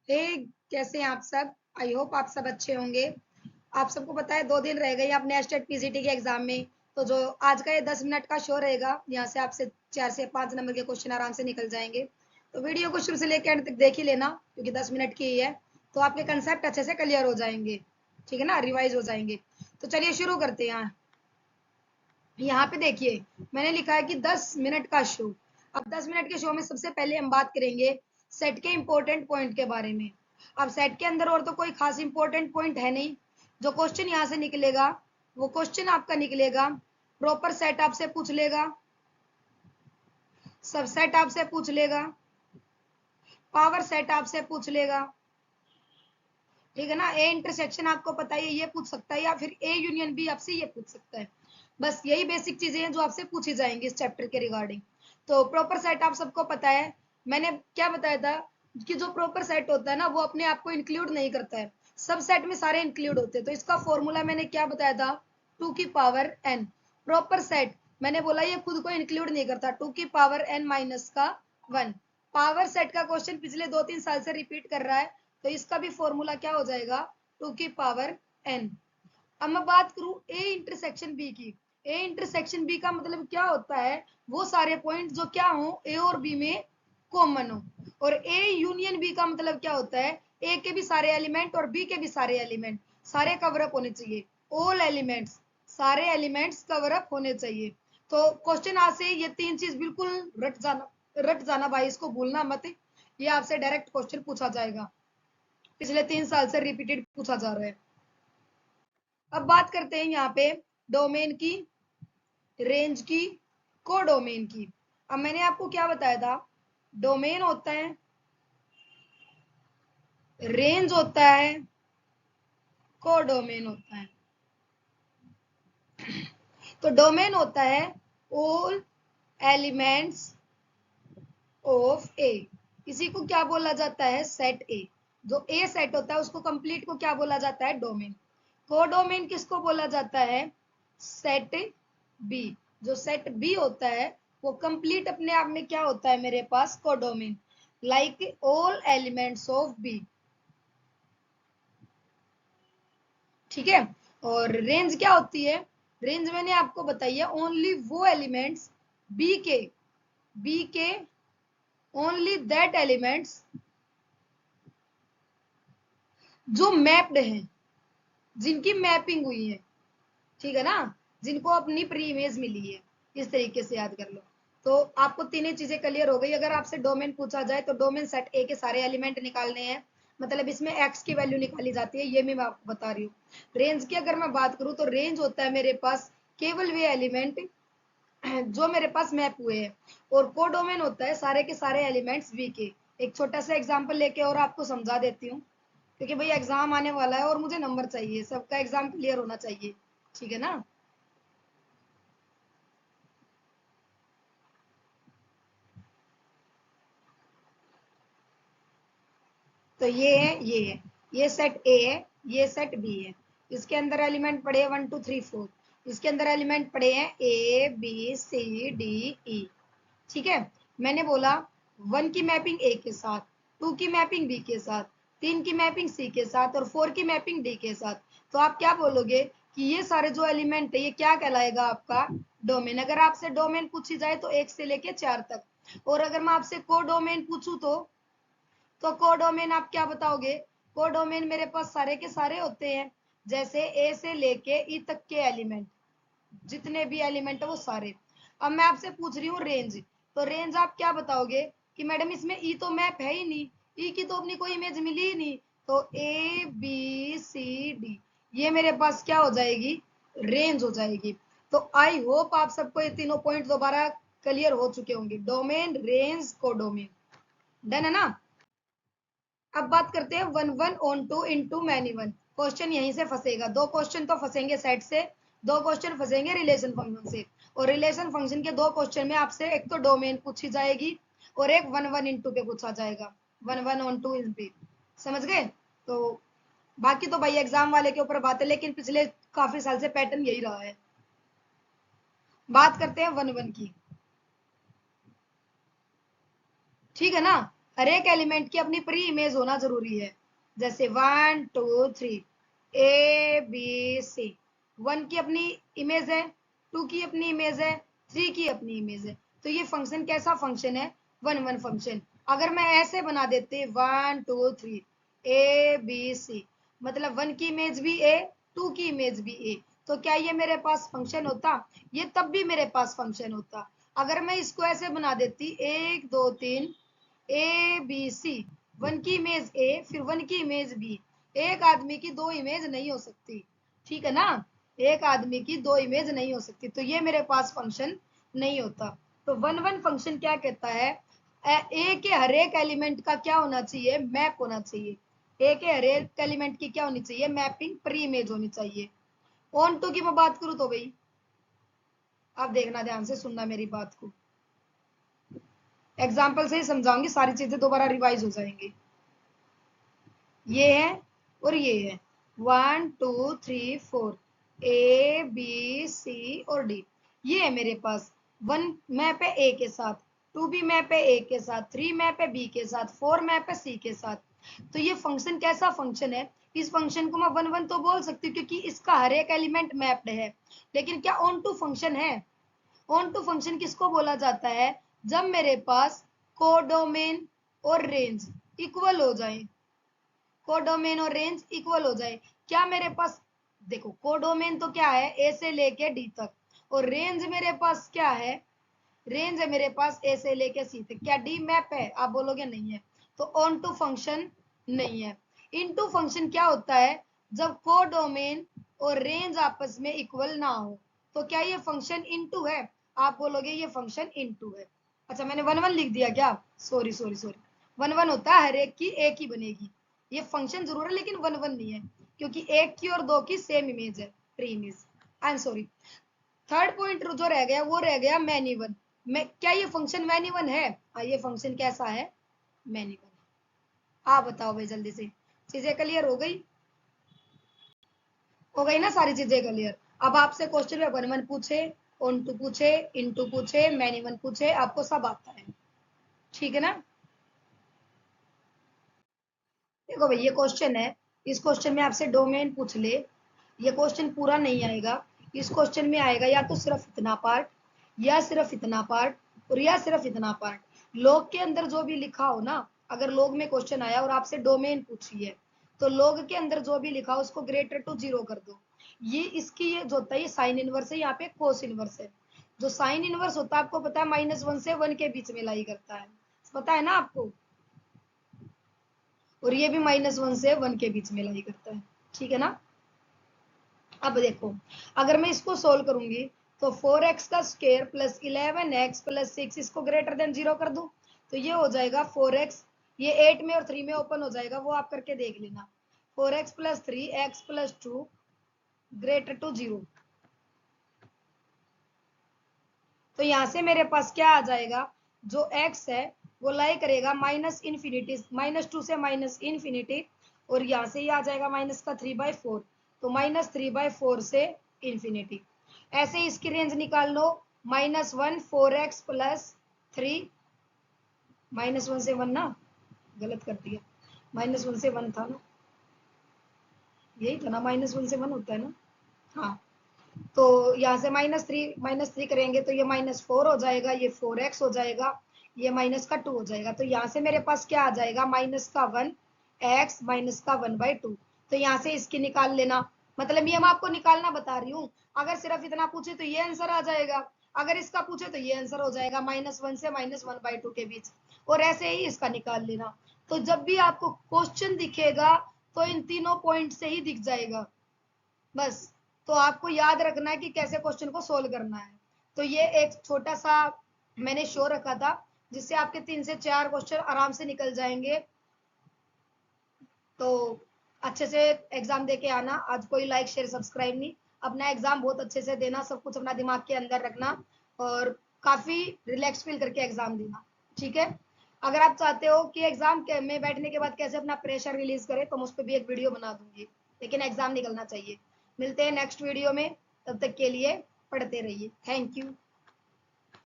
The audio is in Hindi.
हे कैसे हैं आप सब। आई होप आप सब अच्छे होंगे। आप सबको पता है 2 दिन रह गए अपने स्टेट पीसीटी के एग्जाम में। तो जो आज का ये 10 मिनट का शो रहेगा, यहाँ से आपसे 4 से 5 नंबर के क्वेश्चन आराम से निकल जाएंगे। तो वीडियो को शुरू से लेकर एंड तक देख ही लेना, क्योंकि 10 मिनट की ही है। तो आपके कंसेप्ट अच्छे से क्लियर हो जाएंगे, ठीक है ना, रिवाइज हो जाएंगे। तो चलिए शुरू करते हैं। यहाँ पे देखिए मैंने लिखा है कि 10 मिनट का शो। अब 10 मिनट के शो में सबसे पहले हम बात करेंगे सेट के इंपॉर्टेंट पॉइंट के बारे में। अब सेट के अंदर और तो कोई खास इंपॉर्टेंट पॉइंट है नहीं। जो क्वेश्चन यहाँ से निकलेगा वो क्वेश्चन आपका निकलेगा, प्रॉपर सेट आपसे पूछ लेगा, सबसेट आपसे पूछ लेगा, पावर सेट आपसे पूछ लेगा, ठीक है ना। ए इंटरसेक्शन आपको पता है ये पूछ सकता है, या फिर ए यूनियन बी आपसे ये पूछ सकता है। बस यही बेसिक चीजें हैं जो आपसे पूछी जाएंगी इस चैप्टर के रिगार्डिंग। तो प्रॉपर सेट आप सबको पता है। मैंने क्या बताया था कि जो प्रॉपर सेट होता है ना वो अपने आप को इंक्लूड नहीं करता है, सब सेट में सारे इंक्लूड होते हैं। तो इसका फॉर्मूला मैंने क्या बताया था, 2 की पावर n। प्रॉपर सेट मैंने बोला ये खुद को इंक्लूड नहीं करता, 2 की पावर n-1। पावर सेट का क्वेश्चन पिछले 2-3 साल से रिपीट कर रहा है, तो इसका भी फॉर्मूला क्या हो जाएगा, 2 की पावर n। अब मैं बात करूं ए इंटरसेक्शन बी की। ए इंटरसेक्शन बी का मतलब क्या होता है, वो सारे पॉइंट जो क्या हो ए और बी में कॉमन हो। और ए यूनियन बी का मतलब क्या होता है, ए के भी सारे एलिमेंट और बी के भी सारे एलिमेंट सारे कवर अप होने चाहिए। ऑल एलिमेंट्स, सारे एलिमेंट्स कवर अप होने चाहिए। तो क्वेश्चन आज से ये 3 चीज बिल्कुल रट जाना भाई, इसको भूलना मत। ये आपसे डायरेक्ट क्वेश्चन पूछा जाएगा, पिछले 3 साल से रिपीटेड पूछा जा रहा है। अब बात करते हैं यहाँ पे डोमेन की, रेंज की, कोडोमेन की। अब मैंने आपको क्या बताया था, डोमेन होता है, रेंज होता है, कोडोमेन होता है। तो डोमेन होता है ऑल एलिमेंट्स ऑफ ए। इसी को क्या बोला जाता है, सेट ए। जो ए सेट होता है उसको कंप्लीट को क्या बोला जाता है, डोमेन। कोडोमेन किसको बोला जाता है, सेट बी। जो सेट बी होता है वो कंप्लीट अपने आप में क्या होता है मेरे पास, codomain, like all elements of B, ठीक है। और रेंज क्या होती है, रेंज मैंने आपको बताई है ओनली वो एलिमेंट्स बी के ओनली दैट एलिमेंट्स जो मैप्ड हैं, जिनकी मैपिंग हुई है, ठीक है ना, जिनको अपनी प्री इमेज मिली है। इस तरीके से याद कर लो। तो आपको तीनों चीजें क्लियर हो गई। अगर आपसे डोमेन पूछा जाए तो डोमेन सेट ए के सारे एलिमेंट निकालने हैं, मतलब इसमें एक्स की वैल्यू निकाली जाती है, ये मैं आपको बता रही हूँ। रेंज की अगर मैं बात करूँ तो रेंज होता है मेरे पास केवल वे एलिमेंट जो मेरे पास मैप हुए हैं। और कोडोमेन होता है सारे के सारे एलिमेंट्स वी के। एक छोटा सा एग्जांपल लेके और आपको समझा देती हूँ, क्योंकि भाई एग्जाम आने वाला है और मुझे नंबर चाहिए, सबका एग्जाम क्लियर होना चाहिए, ठीक है ना। तो ये सेट ए है, ये सेट बी है। इसके अंदर एलिमेंट पड़े हैं 1 2 3 4। इसके अंदर एलिमेंट पड़े हैं A B C D E, ठीक है। मैंने बोला 1 की मैपिंग ए के साथ, 2 की मैपिंग बी के साथ, 3 की मैपिंग सी के साथ और 4 की मैपिंग डी के साथ। तो आप क्या बोलोगे कि ये सारे जो एलिमेंट है ये क्या कहलाएगा, आपका डोमेन। अगर आपसे डोमेन पूछी जाए तो 1 से लेके 4 तक। और अगर मैं आपसे को डोमेन पूछूं तो कोडोमेन आप क्या बताओगे, कोडोमेन मेरे पास सारे के सारे होते हैं, जैसे ए से लेके ई तक के एलिमेंट, जितने भी एलिमेंट है वो सारे। अब मैं आपसे पूछ रही हूँ रेंज, तो रेंज आप क्या बताओगे कि मैडम इसमें ई तो मैप है ही नहीं, ई की तो अपनी कोई इमेज मिली ही नहीं। तो ए बी सी डी ये मेरे पास क्या हो जाएगी, रेंज हो जाएगी। तो आई होप आप सबको ये तीनों पॉइंट दोबारा क्लियर हो चुके होंगे, डोमेन रेंज कोडोमेन। डन है ना। अब बात करते हैं 1 1 on 2 into many one। Question यहीं से फंसेगा, 2 क्वेश्चन तो फंसेंगे सेट से, 2 क्वेश्चन फंसेंगे रिलेशन फंक्शन से। और रिलेशन फंक्शन के 2 क्वेश्चन में आपसे एक तो डोमेन पूछी जाएगी और एक 1 1 into पे पूछा जाएगा, 1 1 on 2 इन पे। समझ गए। तो बाकी तो भाई एग्जाम वाले के ऊपर बात है, लेकिन पिछले काफी साल से पैटर्न यही रहा है। बात करते हैं 1 1 की, ठीक है ना। हर एक एलिमेंट की अपनी प्री इमेज होना जरूरी है। जैसे 1 2 3 ABC, 1 की अपनी इमेज है, 2 की अपनी इमेज है, 3 की अपनी इमेज है। तो ये फंक्शन कैसा फंक्शन है? 1 1 फंक्शन। अगर मैं ऐसे बना देते 1 2 3 ABC, मतलब 1 की इमेज भी A, 2 की इमेज भी A, तो क्या ये मेरे पास फंक्शन होता? ये तब भी मेरे पास फंक्शन होता। अगर मैं इसको ऐसे बना देती 1 2 3 ABC, 1 की इमेज A, फिर 1 की इमेज B, एक आदमी की दो इमेज नहीं हो सकती, ठीक है ना? एक आदमी की दो इमेज नहीं हो सकती, तो ये मेरे पास फंक्शन नहीं होता। तो 1 1 फंक्शन क्या कहता है? ए के हर एक एलिमेंट का क्या होना चाहिए? मैप होना चाहिए। ए के हर एक एलिमेंट की क्या होनी चाहिए? मैपिंग प्री इमेज होनी चाहिए। ऑन टू की मैं बात करूं तो भाई आप देखना, ध्यान से सुनना मेरी बात को, एग्जाम्पल से ही समझाऊंगी, सारी चीजें दोबारा रिवाइज हो जाएंगी। ये है और ये है 1 2 3 4 ABC और D। ये है मेरे पास 1 मैप है A के साथ, 2 भी मैप है A के साथ, 3 मैप है B के साथ, 4 मैप है C के साथ। तो ये फंक्शन कैसा फंक्शन है? इस फंक्शन को मैं 1 1 तो बोल सकती हूँ क्योंकि इसका हर एक एलिमेंट मैप्ड है। लेकिन क्या ऑन टू फंक्शन है? ऑन टू फंक्शन किसको बोला जाता है? जब मेरे पास कोडोमेन और रेंज इक्वल हो जाए, कोडोमेन और रेंज इक्वल हो जाए। क्या मेरे पास, देखो कोडोमेन तो क्या है? ए से लेके डी तक, और रेंज मेरे पास क्या है? रेंज है मेरे पास ए से लेके सी तक। क्या डी मैप है? आप बोलोगे नहीं है, तो ऑन टू फंक्शन नहीं है। इनटू फंक्शन क्या होता है? जब कोडोमेन और रेंज आपस में इक्वल ना हो, तो क्या ये फंक्शन इनटू है? आप बोलोगे ये फंक्शन इनटू है। अच्छा, मैंने 1 1 लिख दिया क्या? सॉरी सॉरी सॉरी, 1 1 होता है हर एक की एक ही बनेगी। ये फंक्शन जरूर है लेकिन 1 1 नहीं है, क्योंकि एक की और दो की सेम इमेज है, pre image. I am sorry. Third point जो रह गया वो रह गया मैनी वन। मैं क्या ये फंक्शन मैनी वन है? ये फंक्शन कैसा है? Many one. आप बताओ भाई जल्दी से, चीजें क्लियर हो गई ना सारी चीजें क्लियर? अब आपसे क्वेश्चन में 1 1 पूछे, ऑन टू पूछे, इन टू पूछे, मैनी वन पूछे, आपको सब आता है, ठीक है ना? देखो भाई ये क्वेश्चन है, इस क्वेश्चन में आपसे डोमेन पूछ ले, ये क्वेश्चन पूरा नहीं आएगा। इस क्वेश्चन में आएगा या तो सिर्फ इतना पार्ट, या सिर्फ इतना पार्ट, और या सिर्फ इतना पार्ट। लॉग के अंदर जो भी लिखा हो ना, अगर लॉग में क्वेश्चन आया और आपसे डोमेन पूछी है, तो लॉग के अंदर जो भी लिखा हो उसको ग्रेटर टू 0 कर दो। ये इसकी ये जो होता है ये साइन इनवर्स है, यहाँ पे कोस इनवर्स है। जो साइन इनवर्स होता है आपको पता है -1 से 1 के बीच में लाई करता है, पता है ना आपको? और ये भी -1 से 1 के बीच में लाई करता है, ठीक है ना? अब देखो, अगर मैं इसको सोल्व करूंगी तो 4x का स्क्वायर प्लस 11x प्लस 6, इसको ग्रेटर देन 0 कर दूं, तो ये हो जाएगा 4x, ये 8 में और 3 में ओपन हो जाएगा, वो आप करके देख लेना। 4x plus 3 x plus 2 greater to 0। तो यहां से मेरे पास क्या आ जाएगा? जो x है वो लाई करेगा माइनस इन्फिनिटी, -2 से माइनस इन्फिनिटी, और यहाँ से ये आ जाएगा माइनस का 3/4, तो -3/4 से इन्फिनिटी। ऐसे इसकी रेंज निकाल लो, -1 4x प्लस 3, -1 से 1 ना, गलत कर दिया, -1 से 1 था ना, यही था ना, -1 से 1 होता है ना? हाँ, तो यहाँ से -3 करेंगे तो ये -4 हो जाएगा, ये 4x हो जाएगा, ये -2 हो जाएगा। तो यहाँ से मेरे पास क्या आ जाएगा? -1 x -1/2। तो यहाँ से इसकी निकाल लेना, मतलब ये मैं आपको निकालना बता रही हूँ। अगर सिर्फ इतना पूछे तो ये आंसर आ जाएगा, अगर इसका पूछे तो ये आंसर हो जाएगा, -1 से -1/2 के बीच। और ऐसे ही इसका निकाल लेना। तो जब भी आपको क्वेश्चन दिखेगा तो इन तीनों पॉइंट से ही दिख जाएगा बस। तो आपको याद रखना है कि कैसे क्वेश्चन को सोल्व करना है। तो ये एक छोटा सा मैंने शो रखा था, जिससे आपके 3 से 4 क्वेश्चन आराम से निकल जाएंगे। तो अच्छे से एग्जाम दे के आना। आज कोई लाइक शेयर सब्सक्राइब नहीं, अपना एग्जाम बहुत अच्छे से देना, सब कुछ अपना दिमाग के अंदर रखना, और काफी रिलैक्स फील करके एग्जाम देना, ठीक है? अगर आप चाहते हो कि एग्जाम में बैठने के बाद कैसे अपना प्रेशर रिलीज करें, तो मैं उस पर भी एक वीडियो बना दूंगी, लेकिन एग्जाम निकलना चाहिए। मिलते हैं नेक्स्ट वीडियो में, तब तक के लिए पढ़ते रहिए। Thank you.